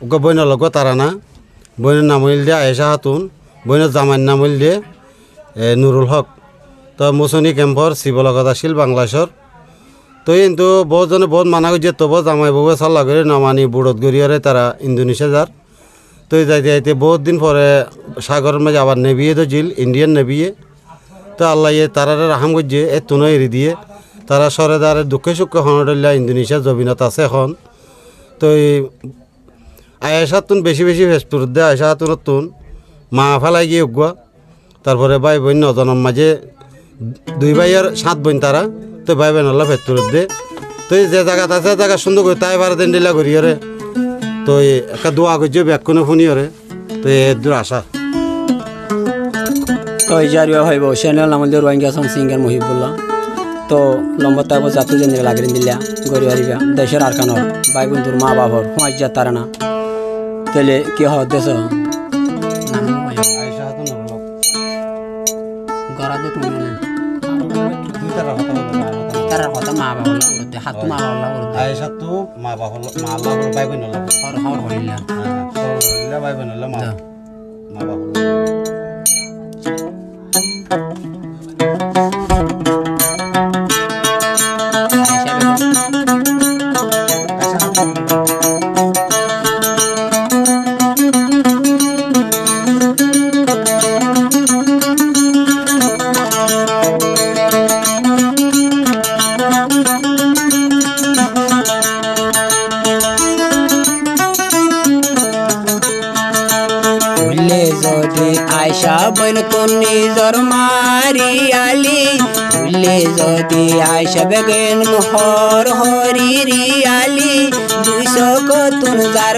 ওকে বইনের log তারা না বইনের নাম হইল দিয়ে আয়েশা খাতুন বইনের জামাইয়ের নাম হইল দিয়ে নুরুল হক তো মুসনি ক্যাম্পর শিবলগত আসিল বাংলাদেশর তো কিন্তু বহুতজনে বহুত মানা করছে তবু জামাই বউ চাল্লা করে নমানি বুড়ত গড়িয়ারে তারা ইন্দোনেশিয়া যার তো যাইতে যাইতে বহুত দিন পরে সাগরের মাঝে আবার নেভিয়ে তো জিল ইন্ডিয়ান নেভিয়ে তো আল্লাহ তারারে রাহাম করছে এ তুনো এরি দিয়ে তারা সরে দাঁড়ে দুঃখে সুখে হনডল্লা ইন্দোনেশিয়া জবিনত আছে এখন তো এই আয়েশা তুন বেশি বেশি ফেসপুর দে আয়েশা তুনত তুন মা ফেলাই গিয়ে উগুয়া তারপরে ভাই বোন নজনের মাঝে 2 ভাইয়ের 7 বোন তারা তো ভাই বোন আল্লাহ ফেসপুর দে তো যে জায়গাতে আছে জায়গা সুন্দর করে তাই বারে দিন ডিলা করি ওরে তো একটা দোয়া করছে ব্যাকুনে শুনি ওরে তো এ দূর আশা তো এই জারিয়া হইব চ্যানেল আমাদের রোহিঙ্গা সং সিঙ্গার মহিবুল্লাহ তো লম্বা তাইব জাতু জেনে লাগিয়ে দিলা গড়ি হারিবা দেশের আরকানর ভাই বন্ধুর মা বাবার সমাজ যা তারা না তাহলে কি হয় দেশ গড়াতে তুমি তারা কথা মা বাবা করতে হাত মা বাবা করতে আয়েশা তো মা বাবা মা আল্লাহ ভাই বোন আল্লাহ আর হাওর হইলা ভাই বোন আল্লাহ মা বাবা আয়শা বইন তো নিজর মারি আলি ভুলে যদি আয়শা বেগেন হর হরি আলি 200 কতুন যার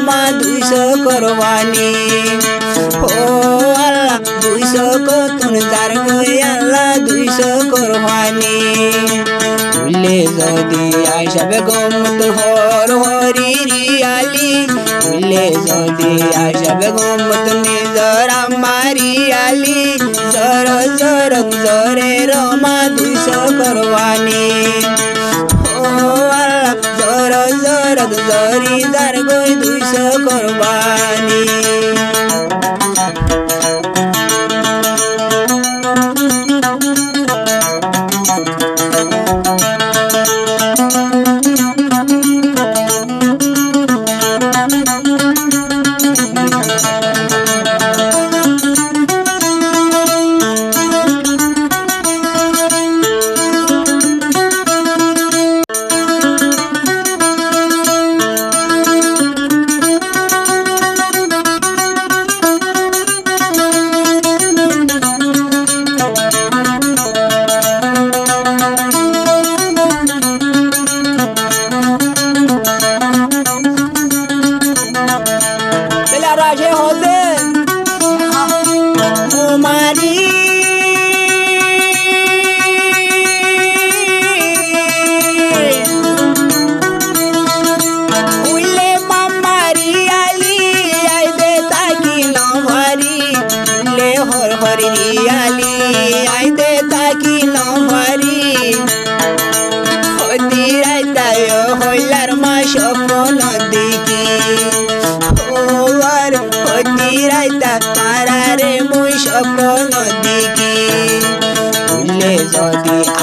মা 200 করবানি ও আল্লাহ 200 কতুন যার আল্লাহ 200 করবানি ভুলে যদি আয়শা বেগম হর হরি আলি ভুলে যদি আয়শা বেগম নিজর আমারি আলি জর জর জরে রমা 200 করবানি ও আল্লাহ জর জর জরি যার গই 200 করবানি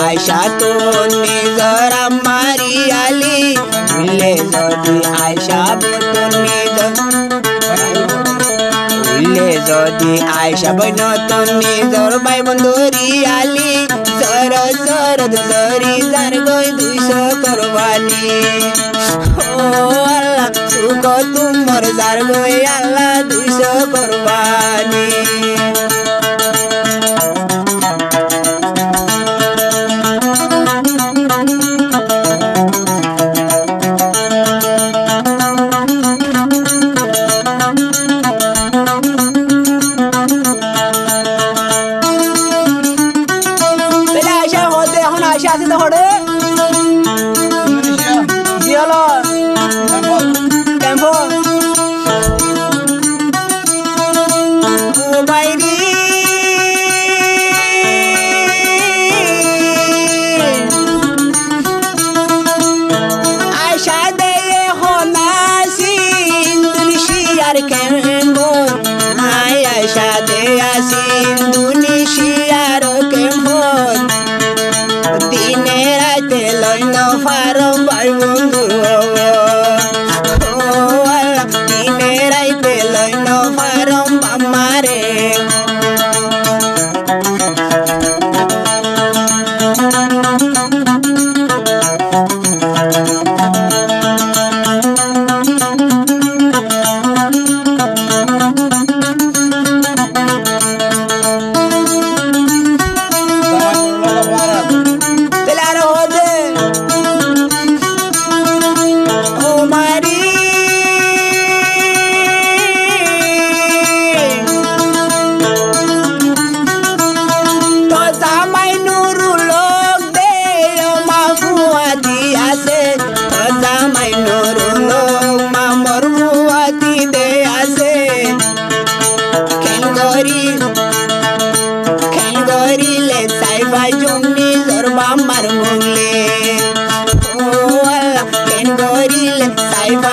আয়শা তো নিজর আমারি আলি ভুলে যদি আয়শা তো নিজর ভুলে যদি আয়শা বইন তো নিজর ভাই বন্ধুরি আলি জর জর জরি যার গই 200 করবানি ও আল্লাহ সুখ তোমার যার গই আল্লাহ 200 করবানি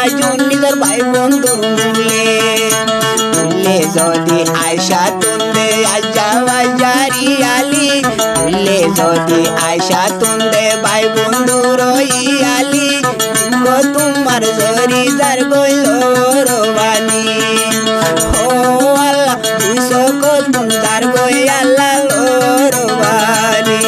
মাজুন নিজর ভাই বন্ধুর মূলে তুলে যদি আয়সা তুন্দে আজা বাজারি আলি তুলে যদি আয়সা তুন্দে ভাই বন্ধুর আলি গো তোমার জরি যার গইল রবানি ও আল্লাহ তুই সকল যার গই আল্লাহ রবানি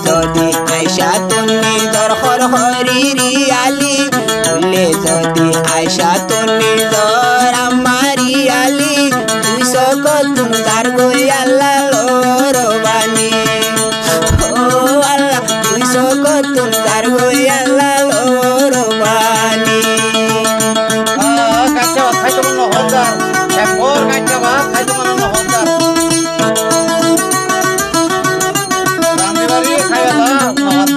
যদি আয়সা তুমি দর হর হরি আলি তুলে যদি আয়সা তুমি দর আমারি আলি তুই সকল তুমি তার গই আল্লাহ রবানি ও আল্লাহ তুই সকল তুমি তার গই আল্লাহ রবানি কাচ্চা ভাত খাইতে মনে হন্দার একবার কাচ্চা ভাত খাইতে মনে হন্দার রান্দি বাড়ি খাইলা ভাত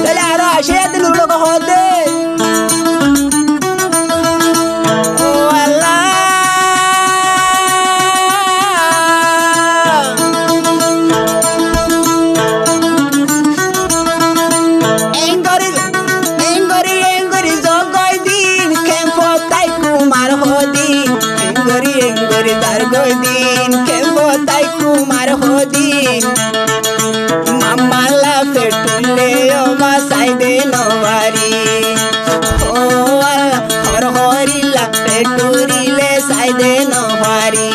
তাহলে আরো আসে দিল লোক হতে ও আল্লাহ এঙ্গরি জগই দিন কেম্প তাই কুমার হদিন এঙ্গরি তার গই দিন কেম্প তাই কুমার হদিন মামালা পেটুলে ওমা সাইদে নবারি ও আল্লাহ হর হরিলা পেটুরিলে সাইদে নবারি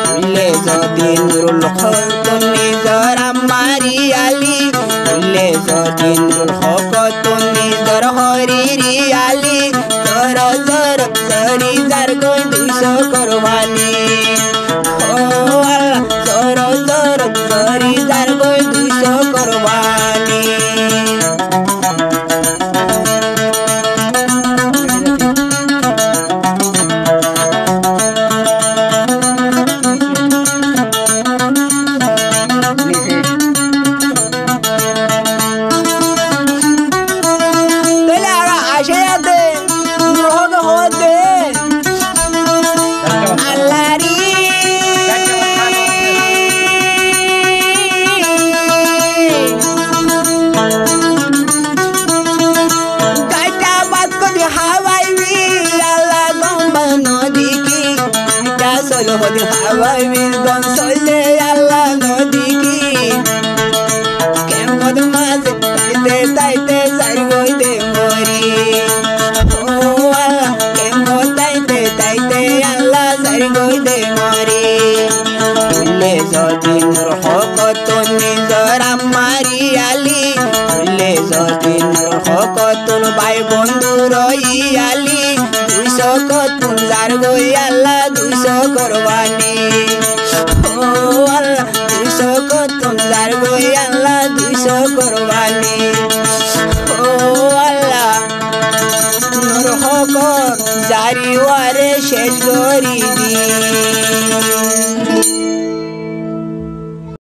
তুলে যদি নুরুল হক তুমি জরা মারি আলি তুলে যদি নুরুল হক তুমি জর হরিরি আলি জর জর জরি যার গই 200 করবানি ও আল্লাহ জর জর জরি যার গই 200 করবানি তাহলে আর আসে দে নুরুল হক হতে আল্লাহরি গাইটা বাদ করে হাওয়াইবি আল্লাহ গম্বা নদী কি এটা সলো হদি হাওয়াইবি গম সলে আল্লাহ নদী কি কেমন মাঝে তাইতে সাই গই দে মরি ও আল্লাহ কেমন তাইতে আল্লাহ সাই গই দে মরি তুলে যদি নুর হক তুমি জরা মারি আলি তুলে যদি নুর হক তুমি ভাই বন্ধু রই আলি 200 কতুন যার গই আল্লাহ 200 করবানি ও আল্লাহ 200 কতুন যার গই আল্লাহ 200 করবানি ও আল্লাহ নুর হক জারি ওয়ারে শেষ করি দি